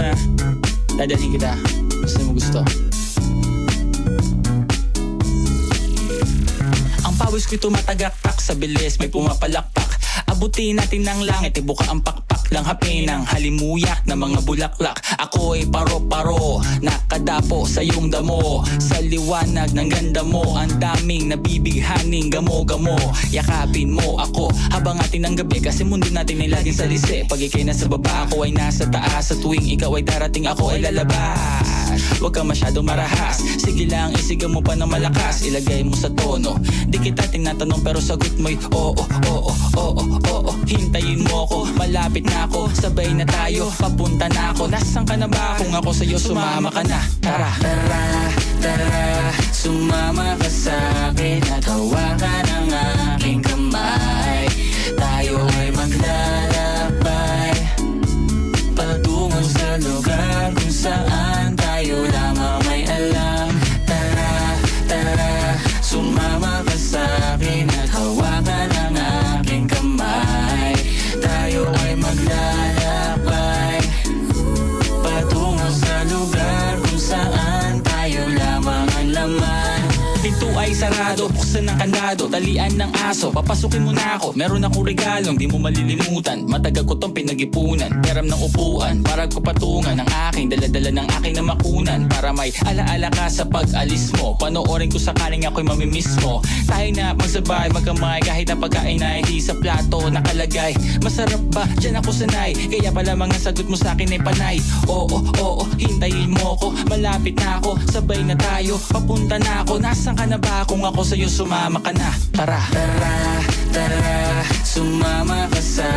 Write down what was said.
mo na. Dadalhin kita. Gusto mo gusto. Ang pawis ko'y tumatagaktak sa bilis, may pumapalakpak. Abutin natin ng langit, ibuka ang pakpak lang hapin ng halimuyak na mga bulaklak. Ako ay paro-paro, nakadapo sa iyong damo. Sa liwanag ng ganda mo, ang daming nabibighaning gamo-gamo. Yakapin mo ako habang atin ng gabi, kasi mundo natin ay laging salisi. Pag ikay nasa baba, ako ay nasa taas. Sa tuwing ikaw ay darating, ako ay lalabas. Huwag kang masyadong marahas, sige lang isigaw mo pa ng malakas. Ilagay mo sa tono, di kita tinatanong pero sagot mo'y oo, oo, oo, oo. Hintayin mo ko, malapit na ako, sabay na tayo, papunta na ako. Nasaan ka na ba? Kung ako sa'yo, sumama ka na. Tara, tara, tara, sumama ka sa'kin at hawakan ang aking kamay. Tayo ay maglalakbay patungo sa lugar kung saan tayo lamang may alam. Tara, tara, sumama ka sa'kin at hawakan ang aking kamay. Tayo ay maglalakbay patungo sa lugar kung saan tayo lamang ang laman. Pinto ay sarado, buksan ng kandado, talian ng aso, papasukin mo na ako. Meron akong regalong di mo malilimutan, matagal ko tong pinag-ipunan. Peram ng upuan, para ko patungan ang aking daladala ng aking namakunan. Para may alaala ka sa pag-alis mo, panoorin ko sakaling ako'y mamimiss mo. Tayo na magsabay, magkamay, kahit na pagkain ay di sa plato nakalagay. Masarap ba? Diyan ako sanay, kaya pala mga sagot mo sa akin ay panay. Oo, oo, hintayin mo ko, malapit na ako, sabay na tayo, papunta na ako. Nasaan ka na ba? Kung ako sa'yo, sumama ka na. Tara, tara, tara, sumama ka sa